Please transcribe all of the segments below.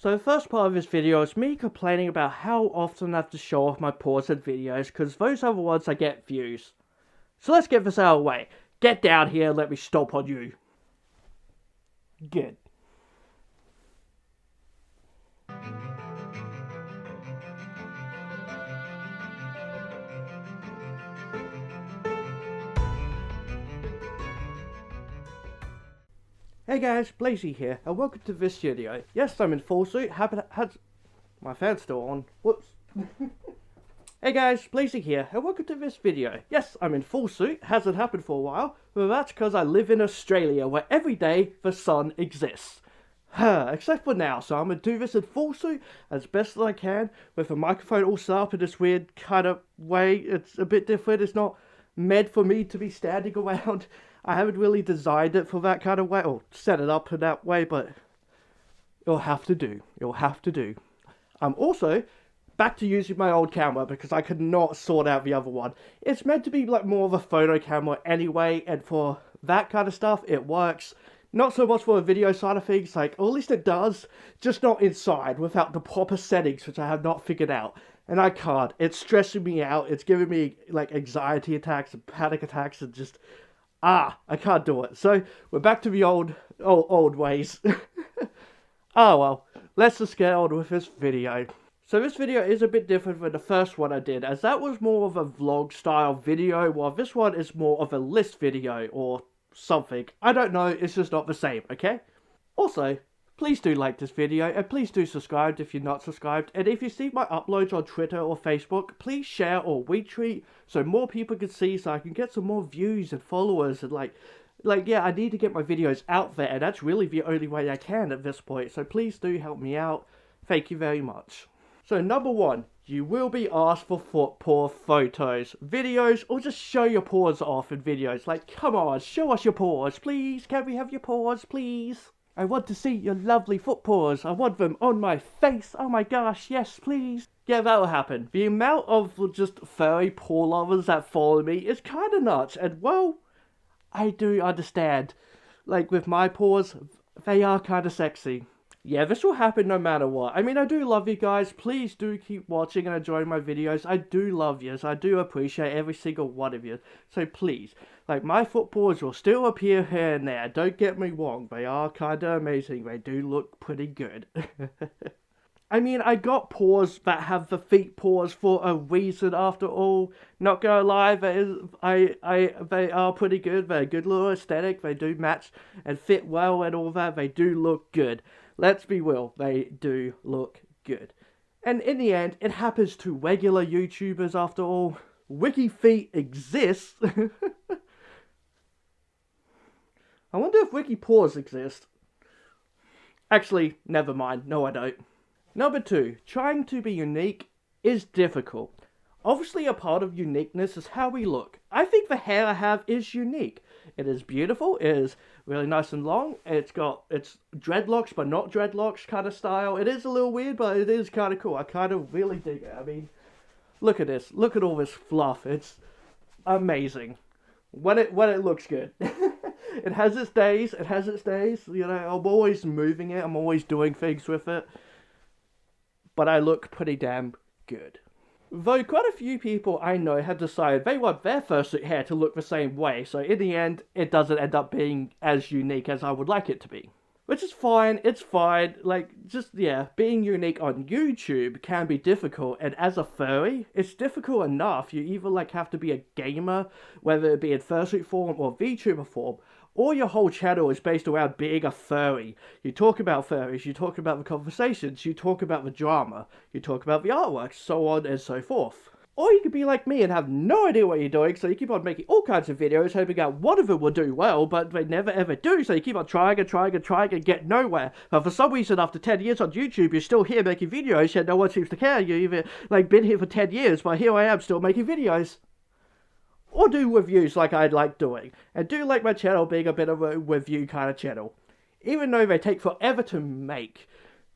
So the first part of this video is me complaining about how often I have to show off my paws in videos, because those are the ones I get views. So let's get this out of the way. Get down here and let me stomp on you. Good. Hey guys, Blazie here, and welcome to this video. Yes, I'm in Fursuit. My fan's still on. Whoops. Hey guys, Blazie here, and welcome to this video. Yes, I'm in Fursuit. Hasn't happened for a while, but that's because I live in Australia, where every day the sun exists. Except for now, so I'm gonna do this in Fursuit as best as I can, with the microphone all set up in this weird kind of way. It's a bit different. It's not meant for me to be standing around. I haven't really designed it for that kind of way, or set it up in that way, but it'll have to do. It'll have to do. I'm also back to using my old camera because I could not sort out the other one. It's meant to be like more of a photo camera anyway, and for that kind of stuff, it works. Not so much for the video side of things, like, or at least it does, just not inside without the proper settings, which I have not figured out. And I can't. It's stressing me out. It's giving me like anxiety attacks and panic attacks and just... I can't do it. So, we're back to the old ways. Oh well, let's just get on with this video. So this video is a bit different than the first one I did, as that was more of a vlog style video, while this one is more of a list video, or something. I don't know, it's just not the same, okay? Also, please do like this video, and please do subscribe if you're not subscribed, and if you see my uploads on Twitter or Facebook, please share or retweet so more people can see, so I can get some more views and followers, and like yeah, I need to get my videos out there, and that's really the only way I can at this point, so please do help me out. Thank you very much. So number one, you will be asked for foot paw photos, videos, or just show your paws off in videos. Like, come on, show us your paws, please. Can we have your paws, please? I want to see your lovely foot paws. I want them on my face. Oh my gosh, yes, please. Yeah, that'll happen. The amount of just furry paw lovers that follow me is kind of nuts. And, well, I do understand. Like, with my paws, they are kind of sexy. Yeah, this will happen no matter what. I mean, I do love you guys. Please do keep watching and enjoying my videos. I do love you. I do appreciate every single one of you. So please, like, my foot paws will still appear here and there. Don't get me wrong. They are kind of amazing. They do look pretty good. I mean, I got paws that have the feet paws for a reason after all. Not gonna lie, they are pretty good. They're a good little aesthetic. They do match and fit well and all that. They do look good. Let's be real, they do look good. And in the end, it happens to regular YouTubers after all. Wiki feet exists. I wonder if wiki paws exist. Actually, never mind. No, I don't. Number two, trying to be unique is difficult. Obviously, a part of uniqueness is how we look. I think the hair I have is unique. It is beautiful, it is really nice and long, it's dreadlocks but not dreadlocks kind of style. It is a little weird, but it is kind of cool. I kind of really dig it. I mean, look at this. Look at all this fluff. It's amazing. When it looks good. It has its days, you know, I'm always moving it, I'm always doing things with it. But I look pretty damn good. Though quite a few people I know have decided they want their fursuit hair to look the same way, so in the end, it doesn't end up being as unique as I would like it to be. Which is fine, it's fine, like, just, yeah, being unique on YouTube can be difficult, and as a furry, it's difficult enough. You either, like, have to be a gamer, whether it be in fursuit form or VTuber form, or your whole channel is based around being a furry. You talk about furries, you talk about the conversations, you talk about the drama, you talk about the artwork, so on and so forth. Or you could be like me and have no idea what you're doing, so you keep on making all kinds of videos, hoping that one of them will do well, but they never ever do, so you keep on trying and get nowhere. But for some reason, after 10 years on YouTube, you're still here making videos, and no one seems to care. You've even, like, been here for 10 years, but here I am still making videos. Or do reviews like I like doing, and do like my channel being a bit of a review kind of channel, even though they take forever to make.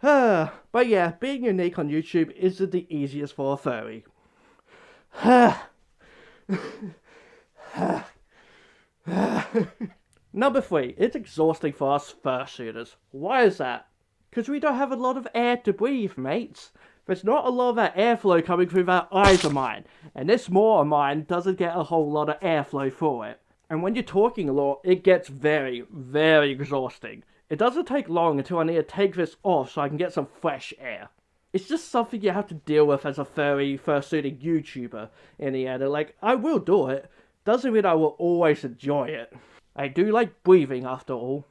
But yeah, being unique on YouTube isn't the easiest for a furry. Number three, it's exhausting for us fursuiters. Why is that? Because we don't have a lot of air to breathe, mates. There's not a lot of that airflow coming through that eyes of mine. And this maw of mine doesn't get a whole lot of airflow through it. And when you're talking a lot, it gets very, very exhausting. It doesn't take long until I need to take this off so I can get some fresh air. It's just something you have to deal with as a furry, fursuiting YouTuber in the end. Like, I will do it. Doesn't mean I will always enjoy it. I do like breathing after all.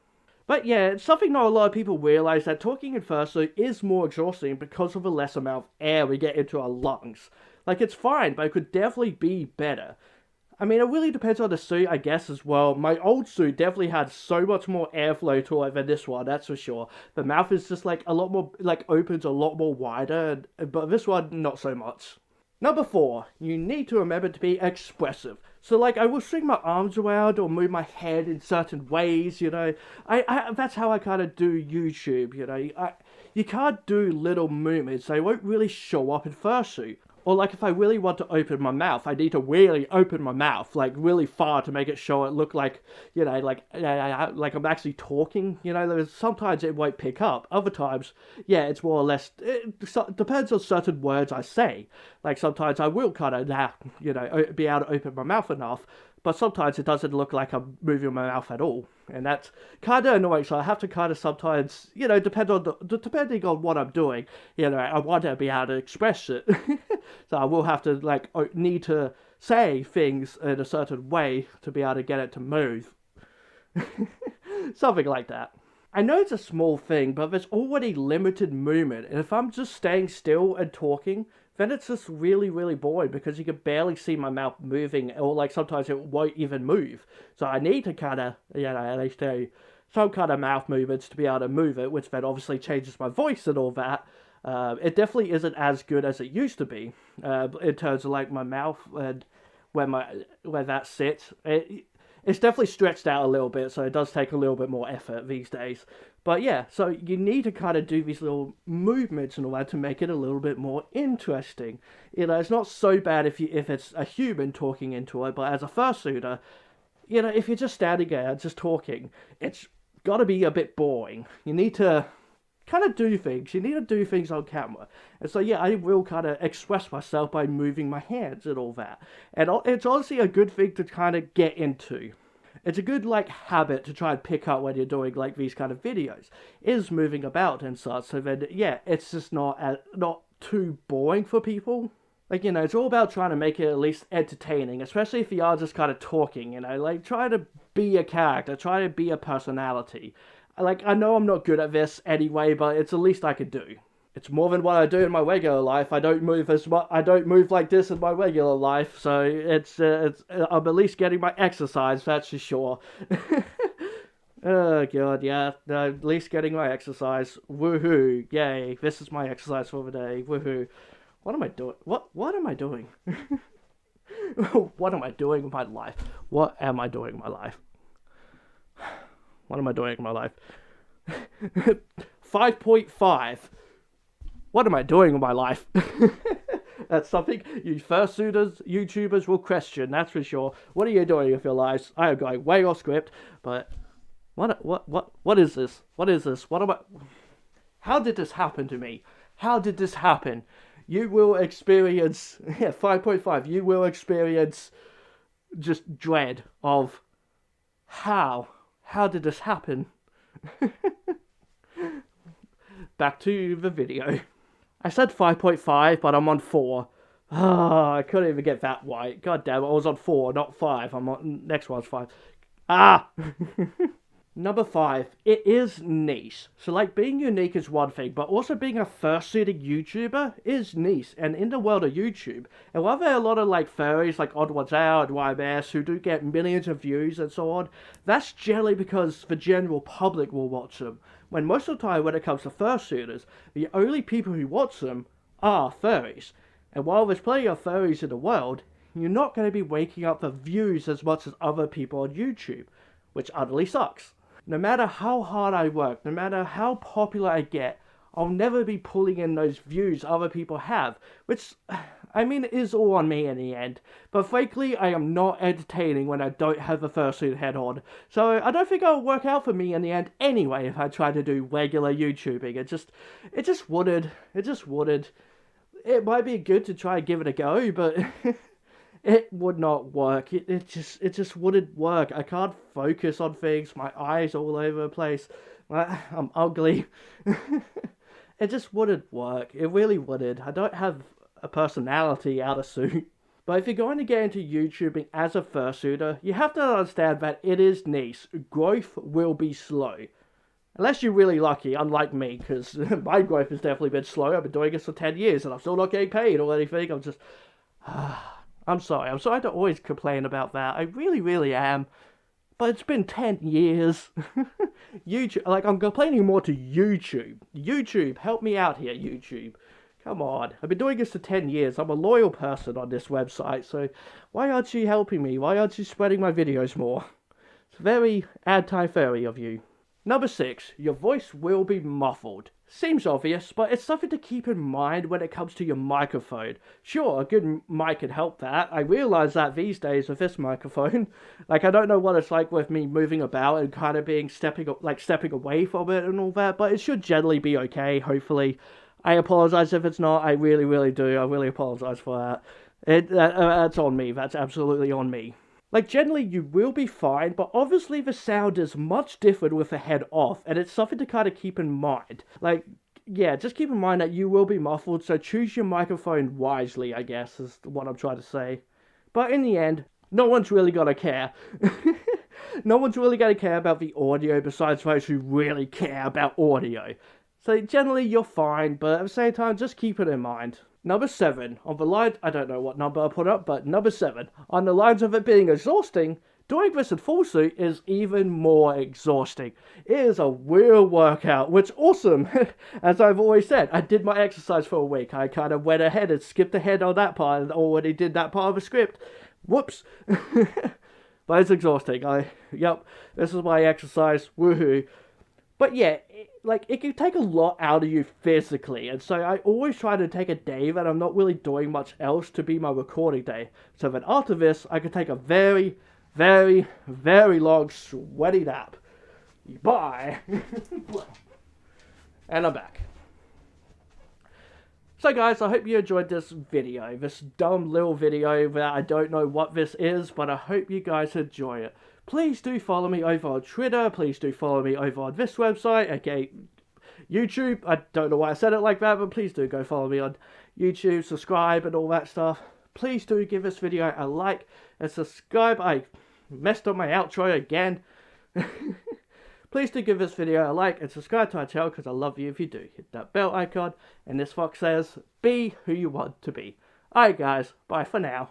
But yeah, it's something not a lot of people realize, that talking in fursuit is more exhausting because of the less amount of air we get into our lungs. Like, it's fine, but it could definitely be better. I mean, it really depends on the suit, I guess, as well. My old suit definitely had so much more airflow to it than this one, that's for sure. The mouth is just, like, a lot more, like, opens a lot more wider, but this one, not so much. Number 4, you need to remember to be expressive. So, like, I will swing my arms around or move my head in certain ways, you know. That's how I kind of do YouTube, you know. You can't do little movements. They won't really show up in fursuit. Or, like, if I really want to open my mouth, I need to really open my mouth, like, really far to make it show it look like, you know, like I'm actually talking, you know. Sometimes it won't pick up. Other times, yeah, it's more or less, it depends on certain words I say. Like, sometimes I will kind of, you know, be able to open my mouth enough, but sometimes it doesn't look like I'm moving my mouth at all. And that's kind of annoying, so I have to kind of sometimes, you know, depending on what I'm doing, you know, I want to be able to express it. So I will have to, like, need to say things in a certain way to be able to get it to move. Something like that. I know it's a small thing, but there's already limited movement, and if I'm just staying still and talking, then it's just really, really boring because you can barely see my mouth moving, or like sometimes it won't even move. So I need to kind of, you know, at least do some kind of mouth movements to be able to move it, which then obviously changes my voice and all that. It definitely isn't as good as it used to be in terms of like my mouth and where that sits. It's definitely stretched out a little bit, so it does take a little bit more effort these days. But yeah, so you need to kind of do these little movements and all that to make it a little bit more interesting. You know, it's not so bad if it's a human talking into it, but as a fursuiter, you know, if you're just standing there just talking, it's got to be a bit boring. You need to kind of do things. You need to do things on camera. And so, yeah, I will kind of express myself by moving my hands and all that. And it's honestly a good thing to kind of get into. It's a good, like, habit to try and pick up when you're doing, like, these kind of videos, is moving about and such. So then, yeah, it's just not too boring for people. Like, you know, it's all about trying to make it at least entertaining, especially if you are just kind of talking, you know, like, try to be a character, try to be a personality. Like, I know I'm not good at this anyway, but it's the least I could do. It's more than what I do in my regular life. I don't move as much. I don't move like this in my regular life, so it's I'm at least getting my exercise. That's for sure. Oh god, yeah. No, at least getting my exercise. Woohoo! Yay! This is my exercise for the day. Woohoo! What am I doing? What am I doing? What am I doing with my life? What am I doing with my life? What am I doing in my life? 5.5. What am I doing with my life? That's something you fursuiters, YouTubers will question, that's for sure. What are you doing with your lives? I am going way off script, but what is this? What is this? What am I... How did this happen to me? How did this happen? You will experience... Yeah, 5.5. You will experience just dread of how did this happen? Back to the video. I said 5.5, but I'm on 4. I couldn't even get that right. God damn it, I was on 4, not 5. I'm on... Next one's 5. Ah! Number 5, it is niche. So, like, being unique is one thing, but also being a fursuiting YouTuber is niche. And in the world of YouTube, and while there are a lot of, like, furries, like Odd Ones Out, YMS, who do get millions of views and so on, that's generally because the general public will watch them. When most of the time, when it comes to fursuiters, the only people who watch them are furries. And while there's plenty of furries in the world, you're not going to be waking up for views as much as other people on YouTube, which utterly sucks. No matter how hard I work, no matter how popular I get, I'll never be pulling in those views other people have. Which, I mean, it is all on me in the end. But frankly, I am not entertaining when I don't have a fursuit head on. So I don't think it'll work out for me in the end anyway if I try to do regular YouTubing. It just wouldn't. It just wouldn't. It might be good to try and give it a go, but it would not work. It just wouldn't work. I can't focus on things. My eyes all over the place. I'm ugly. It just wouldn't work. It really wouldn't. I don't have a personality out of suit. But if you're going to get into YouTubing as a fursuiter, you have to understand that it is niche. Growth will be slow. Unless you're really lucky, unlike me, because my growth has definitely been slow. I've been doing this for 10 years and I'm still not getting paid or anything. I'm just... I'm sorry. I'm sorry to always complain about that. I really, really am. But it's been 10 years. YouTube, like, I'm complaining more to YouTube. YouTube, help me out here, YouTube. Come on. I've been doing this for 10 years. I'm a loyal person on this website, so why aren't you helping me? Why aren't you spreading my videos more? It's very anti-furry of you. Number 6, your voice will be muffled. Seems obvious, but it's something to keep in mind when it comes to your microphone. Sure, a good mic can help that. I realize that these days with this microphone. Like, I don't know what it's like with me moving about and kind of being stepping away from it and all that, but it should generally be okay, hopefully. I apologize if it's not. I really, really do. I really apologize for that. That's on me. That's absolutely on me. Like, generally, you will be fine, but obviously the sound is much different with the head off, and it's something to kind of keep in mind. Like, yeah, just keep in mind that you will be muffled, so choose your microphone wisely, I guess, is what I'm trying to say. But in the end, no one's really gonna care. No one's really gonna care about the audio besides those who really care about audio. So generally, you're fine, but at the same time, just keep it in mind. Number 7, on the line, I don't know what number I put up, but number 7, on the lines of it being exhausting, doing this in Fursuit is even more exhausting. It is a real workout, which awesome. As I've always said, I did my exercise for a week. I kind of went ahead and skipped ahead on that part and already did that part of the script. Whoops. But it's exhausting. Yep, this is my exercise. Woohoo. But yeah, it can take a lot out of you physically, and so I always try to take a day that I'm not really doing much else to be my recording day, so that after this, I can take a very, very, very long sweaty nap. Bye! And I'm back. So guys, I hope you enjoyed this video, this dumb little video that I don't know what this is, but I hope you guys enjoy it. Please do follow me over on Twitter, please do follow me over on this website, okay, YouTube. I don't know why I said it like that, but please do go follow me on YouTube, subscribe and all that stuff. Please do give this video a like and subscribe. I messed up my outro again. Please do give this video a like and subscribe to our channel because I love you if you do. Hit that bell icon, and this fox says, be who you want to be. Alright guys, bye for now.